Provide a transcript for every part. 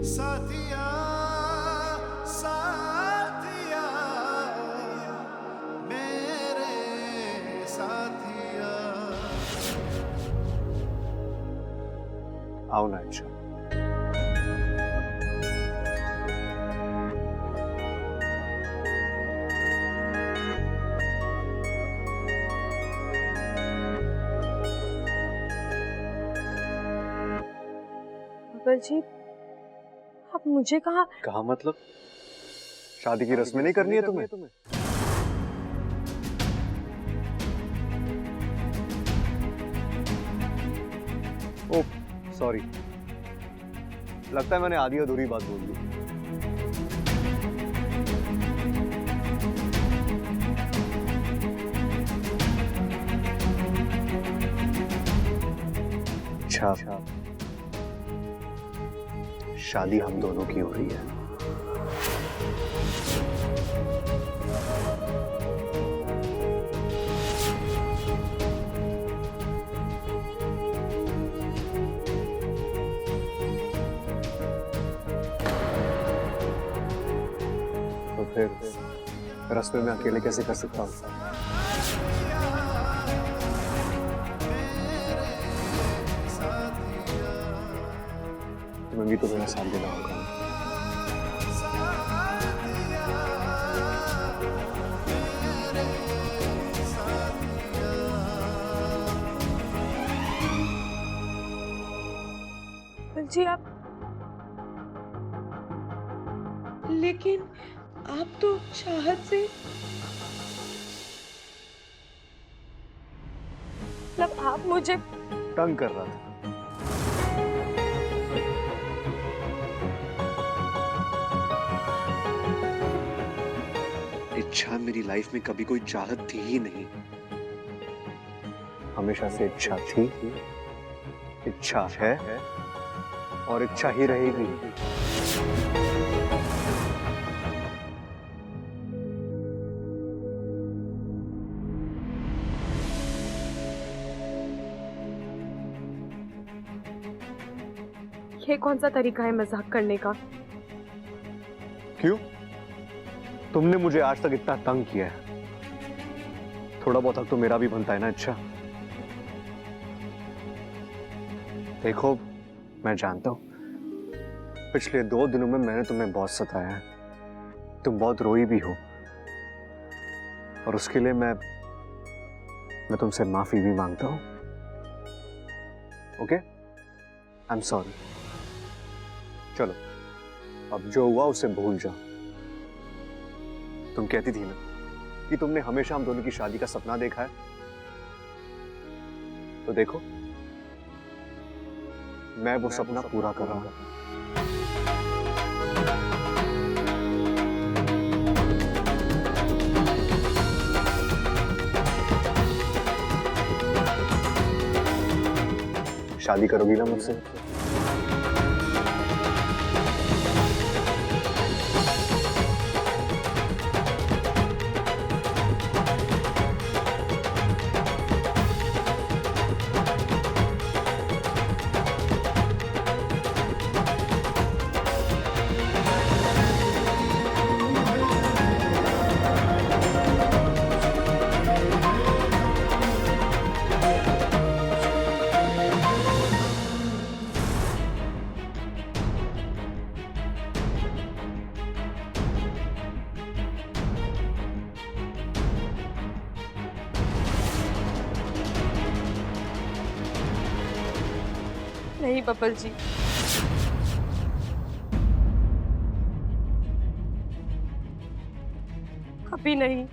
साथिया साथिया मेरे साथिया। आओ ना अच्छा। जी, आप मुझे कहा मतलब शादी की रस्में नहीं करनी है तुम्हें? ओह सॉरी, लगता है मैंने आधी अधूरी बात बोल दी। अच्छा, शादी हम दोनों की हो रही है। तो फिर रस्मे में अकेले कैसे कर सकता हूँ? तुम्हें भी तो मेरा साथ देना होगा। जी आप, लेकिन आप तो चाहत से, मतलब आप मुझे तंग कर रहा था। इच्छा मेरी लाइफ में कभी कोई चाहत थी ही नहीं, हमेशा से इच्छा थी, इच्छा है और इच्छा ही रहेगी। ये कौन सा तरीका है मजाक करने का? क्यों? तुमने मुझे आज तक इतना तंग किया है, थोड़ा बहुत हक तो मेरा भी बनता है ना। अच्छा देखो, मैं जानता हूं पिछले 2 दिनों में मैंने तुम्हें बहुत सताया है, तुम बहुत रोई भी हो, और उसके लिए मैं तुमसे माफी भी मांगता हूं। Okay, I am sorry. चलो अब जो हुआ उसे भूल जाओ। तुम कहती थी ना कि तुमने हमेशा हम दोनों की शादी का सपना देखा है, तो देखो मैं वो सपना पूरा कर रहा हूं। शादी करोगी ना मुझसे? नहीं बबल जी, कभी नहीं।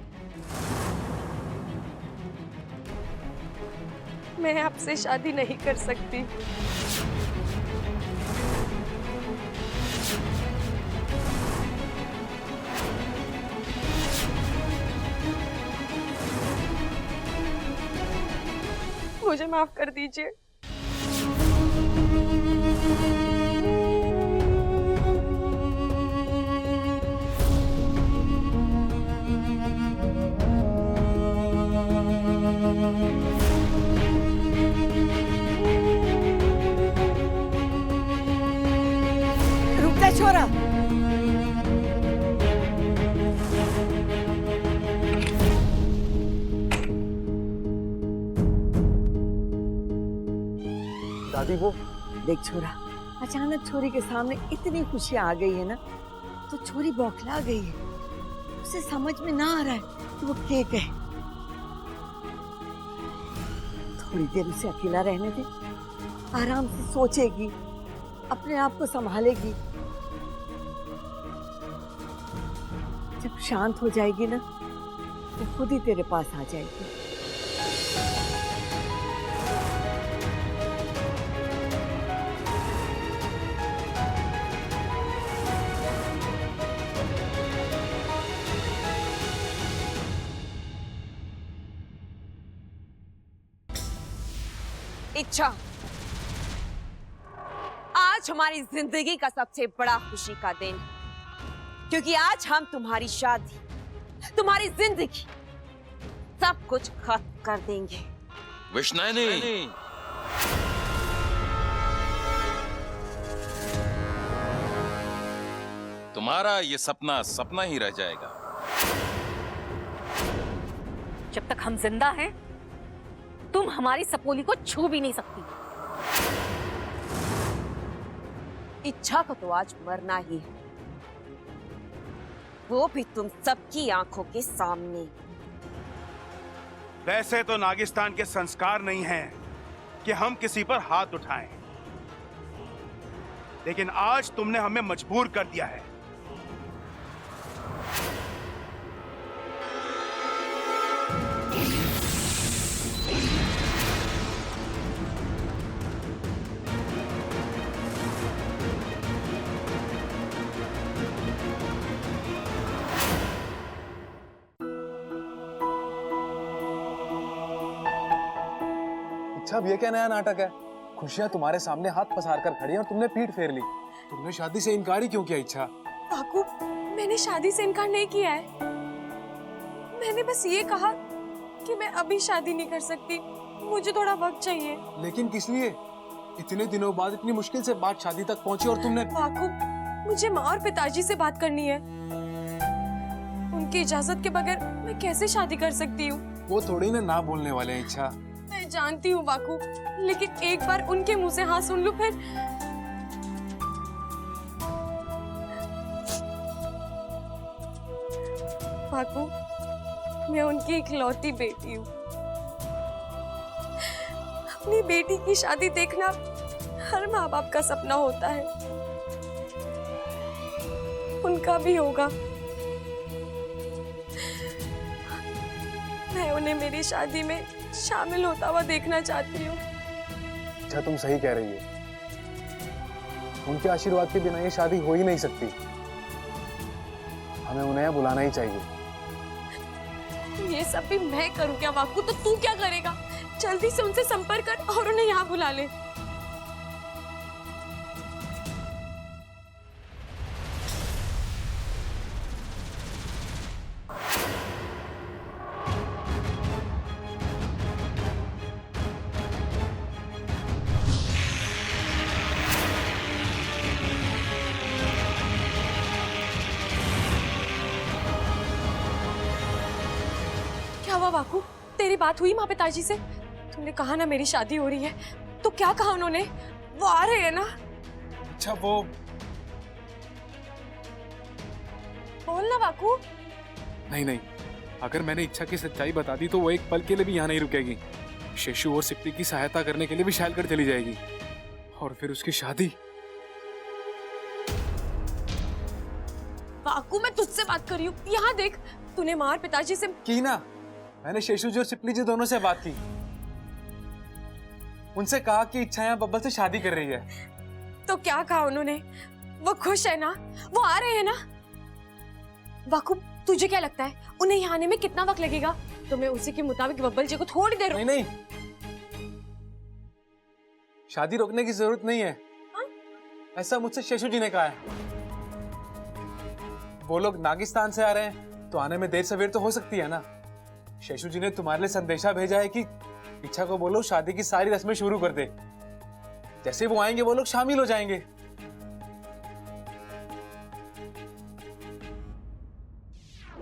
मैं आपसे शादी नहीं कर सकती। मुझे माफ कर दीजिए। शादी वो। देख छोरा, अचानक छोरी के सामने इतनी खुशियां आ गई है ना, तो छोरी बौखला गई है। उसे समझ में ना आ रहा है कि वो क्या कहे। थोड़ी देर उसे अकेला रहने दे, आराम से सोचेगी, अपने आप को संभालेगी। जब शांत हो जाएगी ना, तो खुद ही तेरे पास आ जाएगी। इच्छा, आज हमारी जिंदगी का सबसे बड़ा खुशी का दिन, क्योंकि आज हम तुम्हारी शादी, तुम्हारी जिंदगी, सब कुछ खत्म कर देंगे। विष्णु, तुम्हारा ये सपना सपना ही रह जाएगा। जब तक हम जिंदा हैं, तुम हमारी सपोली को छू भी नहीं सकती। इच्छा को तो आज मरना ही है, वो भी तुम सबकी आंखों के सामने। वैसे तो नागिस्तान के संस्कार नहीं हैं कि हम किसी पर हाथ उठाएं, लेकिन आज तुमने हमें मजबूर कर दिया है। अच्छा, अब ये क्या नया नाटक है? खुशियां तुम्हारे सामने हाथ पसार कर खड़ी हैं और तुमने पीठ फेर ली। तुमने शादी से इनकार ही क्यों किया इच्छा? बाकू, मैंने शादी से इनकार नहीं किया है। मैंने बस ये कहा कि मैं अभी शादी नहीं कर सकती, मुझे थोड़ा वक्त चाहिए। लेकिन किस लिए? इतने दिनों बाद इतनी मुश्किल से बात शादी तक पहुंची और तुमने। बाकू, मुझे माँ और पिताजी से बात करनी है। उनकी इजाजत के बगैर मैं कैसे शादी कर सकती हूँ? वो थोड़ी ना बोलने वाले हैं इच्छा। मैं जानती हूँ बाकू, लेकिन एक बार उनके मुंह से हाँ सुन लूं फिर। बाकू, मैं उनकी इकलौती बेटी हूँ। अपनी बेटी की शादी देखना हर माँ बाप का सपना होता है, उनका भी होगा। मैं उन्हें मेरी शादी में शामिल होता हुआ देखना चाहती हूँ। अच्छा, तुम सही कह रही हो। उनके आशीर्वाद के बिना ये शादी हो ही नहीं सकती। हमें उन्हें यहाँ बुलाना ही चाहिए। ये सब भी मैं करूँ क्या बाकू? तो तू क्या करेगा? जल्दी से उनसे संपर्क कर और उन्हें यहाँ बुला ले। क्या हुआ बाकू? तेरी बात हुई माँ पिताजी से? तुमने कहा ना मेरी शादी हो रही है, तो क्या कहा उन्होंने? वो आ रहे हैं ना? अच्छा, वो बोल ना बाकू। नहीं, अगर मैंने इच्छा की सच्चाई बता दी तो वो एक पल के लिए भी यहाँ नहीं रुकेगी। शेषु और सिप्पी की सहायता करने के लिए विशाल कर चली जाएगी, और फिर उसकी शादी। बाकू, मैं तुझसे बात कर रही हूँ। यहाँ देख, तूने माँ और पिताजी से की ना। मैंने शेषु जी और सिप्पी जी दोनों से बात की। उनसे कहा कि इच्छा यहाँ बब्बल से शादी कर रही है। तो क्या कहा उन्होंने? वो खुश है ना? वो आ रहे हैं ना? बाकू, तुझे क्या लगता है उन्हें यहाँ आने में कितना वक्त लगेगा? तो मैं उसी के मुताबिक बब्बल जी को थोड़ी देर नहीं, शादी रोकने की जरूरत नहीं है। हा? ऐसा मुझसे शेषु जी ने कहा है। वो लोग नागिस्तान से आ रहे हैं, तो आने में देर सवेर तो हो सकती है ना। शेषु जी ने तुम्हारे लिए संदेशा भेजा है कि इच्छा को बोलो शादी की सारी रस्में शुरू कर दे। जैसे वो आएंगे वो लोग शामिल हो जाएंगे।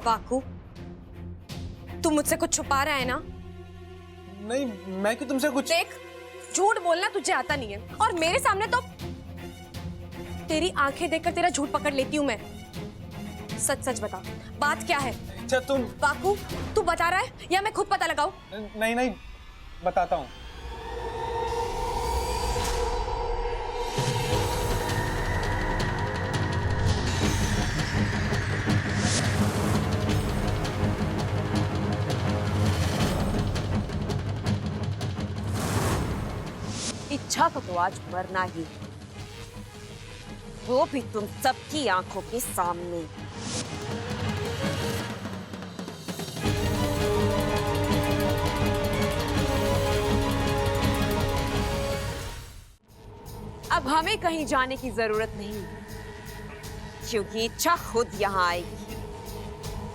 बाकू, तू मुझसे कुछ छुपा रहा है ना? नहीं, मैं क्यों तुमसे कुछ। देख, झूठ बोलना तुझे आता नहीं है और मेरे सामने तो तेरी आंखें देखकर तेरा झूठ पकड़ लेती हूँ मैं। सच सच बता, बात क्या है? अच्छा तुम। बाकू, तू बता रहा है या मैं खुद पता लगाऊं? नहीं नहीं, बताता हूँ। इच्छा को तो आज मरना ही है, वो भी तुम सबकी आंखों के सामने। अब हमें कहीं जाने की जरूरत नहीं, क्योंकि इच्छा खुद यहां आएगी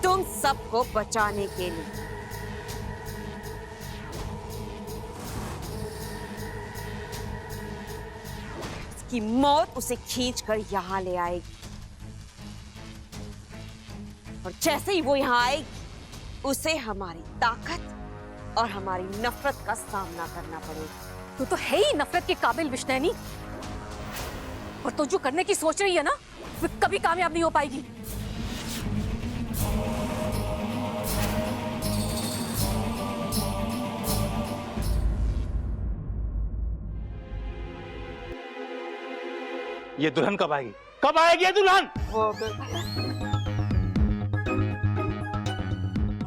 तुम सबको बचाने के लिए। की मौत उसे खींचकर यहां ले आएगी, और जैसे ही वो यहां आएगी उसे हमारी ताकत और हमारी नफरत का सामना करना पड़ेगा। तू तो है ही नफरत के काबिल विष्णैनी, और तू जो करने की सोच रही है ना, वो कभी कामयाब नहीं हो पाएगी। ये दुल्हन कब आएगी? कब आएगी ये दुल्हन?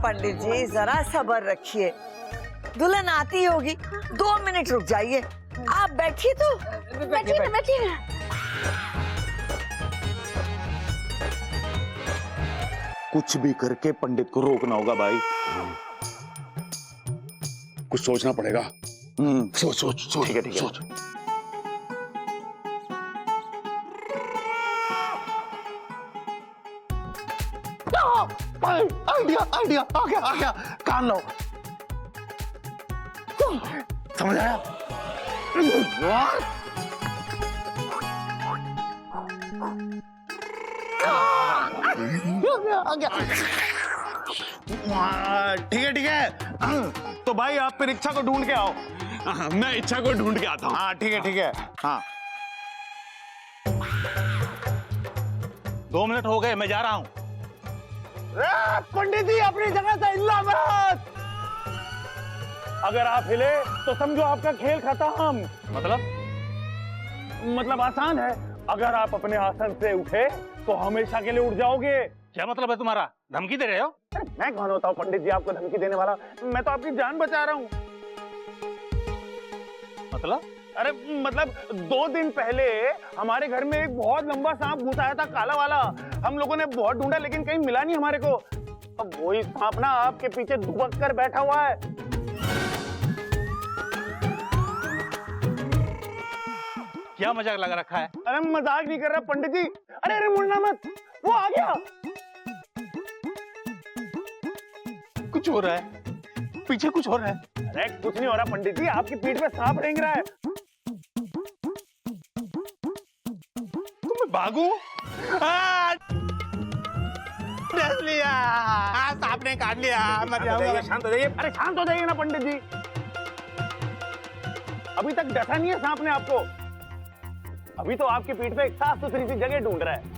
पंडित जी जरा सब्र रखिए, दुल्हन आती होगी, 2 मिनट रुक जाइए। आप बैठिए तो। बैठिए। कुछ भी करके पंडित को रोकना होगा भाई। कुछ सोचना पड़ेगा। सोच। ठीक है। सोच। आइडिया आ गया। कान लो। समझ आया? आ गया। ठीक है। तो भाई आप फिर इच्छा को ढूंढ के आओ। मैं इच्छा को ढूंढ के आता हूँ। हाँ ठीक है। हाँ 2 मिनट हो गए, मैं जा रहा हूँ। पंडित जी अपनी जगह से हिलना मत। अगर आप हिले तो समझो आपका खेल खत्म। मतलब आसान है, अगर आप अपने आसन से उठे तो हमेशा के लिए उठ जाओगे। क्या मतलब है तुम्हारा? धमकी दे रहे हो? मैं कौन होता हूँ पंडित जी आपको धमकी देने वाला? मैं तो आपकी जान बचा रहा हूँ। अरे मतलब 2 दिन पहले हमारे घर में एक बहुत लंबा सांप घुस आया था, काला वाला। हम लोगों ने बहुत ढूंढा लेकिन कहीं मिला नहीं हमारे को। अब वही सांप ना आपके पीछे दुबक कर बैठा हुआ है। क्या मजाक लगा रखा है? अरे मजाक नहीं कर रहा पंडित जी। अरे मुड़ना मत, वो आ गया। कुछ हो रहा है, पीछे कुछ हो रहा है। अरे कुछ नहीं हो रहा पंडित जी, आपकी पीठ पे सांप रेंग रहा है। मैं भागूं? डस लिया, सांप ने काट लिया। शांत हो जाइए। अरे शांत हो जाइए ना पंडित जी। अभी तक डसा नहीं है सांप ने आपको। अभी तो आपकी पीठ पे एक साफ सुथरी सी जगह ढूंढ रहा है।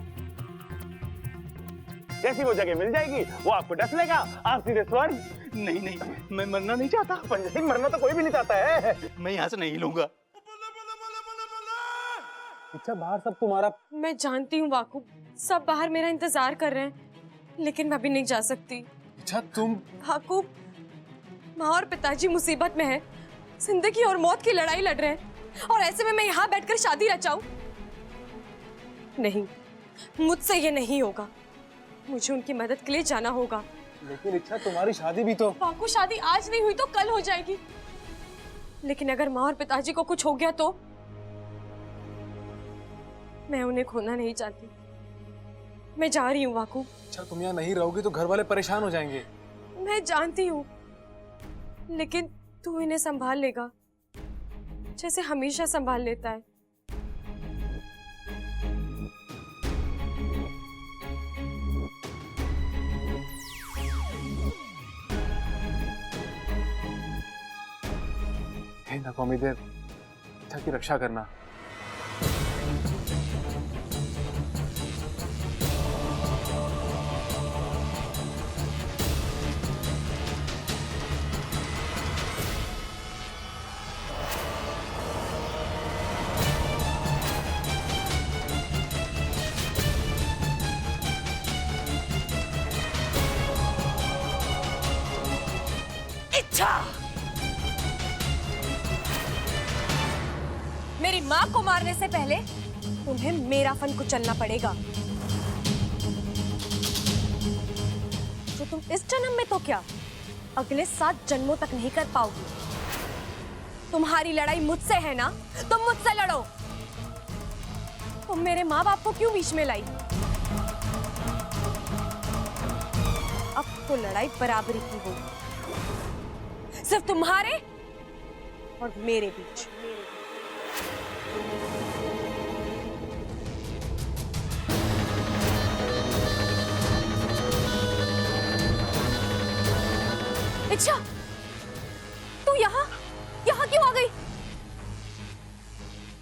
जैसी वो जगह मिल जाएगी वो आपको डस लेगा, आप सीधे स्वर्ग। नहीं, मैं मरना नहीं चाहता पंडित जी। मरना तो कोई भी नहीं चाहता है। मैं यहाँ से नहीं लूंगा। अच्छा बाहर सब तुम्हारा। मैं जानती हूँ वाकू, सब बाहर मेरा इंतजार कर रहे हैं, लेकिन मैं भी नहीं जा सकती। अच्छा तुम। वाकू, माँ और पिताजी मुसीबत में है, जिंदगी और मौत की लड़ाई लड़ रहे हैं, और ऐसे में मैं यहाँ बैठकर शादी रचाऊं? नहीं, मुझसे ये नहीं होगा। मुझे उनकी मदद के लिए जाना होगा। लेकिन इच्छा तुम्हारी शादी भी तो। वाकू, शादी आज नहीं हुई तो कल हो जाएगी, लेकिन अगर माँ और पिताजी को कुछ हो गया तो मैं उन्हें खोना नहीं चाहती। मैं जा रही हूँ वाकू। अच्छा तुम यहाँ नहीं रहोगी तो घर वाले परेशान हो जाएंगे। मैं जानती हूँ, लेकिन तू इन्हें संभाल लेगा जैसे हमेशा संभाल लेता है। हे नाकामी देव, इच्छा की रक्षा करना। मेरी माँ को मारने से पहले तुम्हें मेरा फन कुचलना पड़ेगा। जो तुम इस जन्म में तो क्या अगले 7 जन्मों तक नहीं कर पाओगी। तुम्हारी लड़ाई मुझसे है ना, तुम मुझसे लड़ो। तुम मेरे माँ बाप को क्यों बीच में लाई? अब तो लड़ाई बराबरी की होगी, सिर्फ तुम्हारे और मेरे बीच। इच्छा, तू यहाँ क्यों आ गई?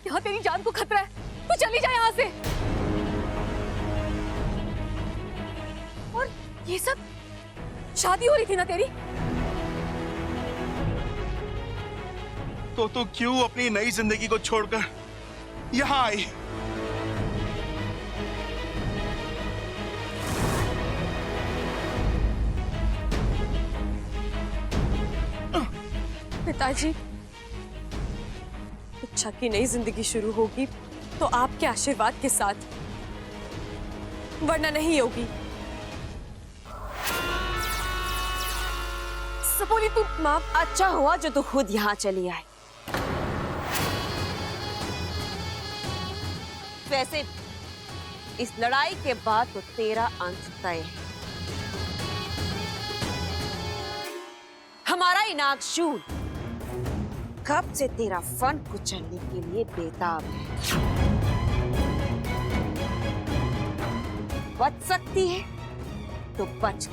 यहाँ तेरी जान को खतरा है, तू चली जा यहाँ से। और ये सब शादी हो रही थी ना तेरी? तो तू क्यों अपनी नई जिंदगी को छोड़कर यहाँ आई? पिताजी, इच्छा की नई जिंदगी शुरू होगी तो आपके आशीर्वाद के साथ, वरना नहीं होगी। सपोली, तू माँ। अच्छा हुआ जो तू खुद यहाँ चली आई। वैसे इस लड़ाई के बाद तो तेरा अंत तय है। हमारा इनाकशूल कब से तेरा फन कुचलने के लिए बेताब है। बच सकती है तो बच।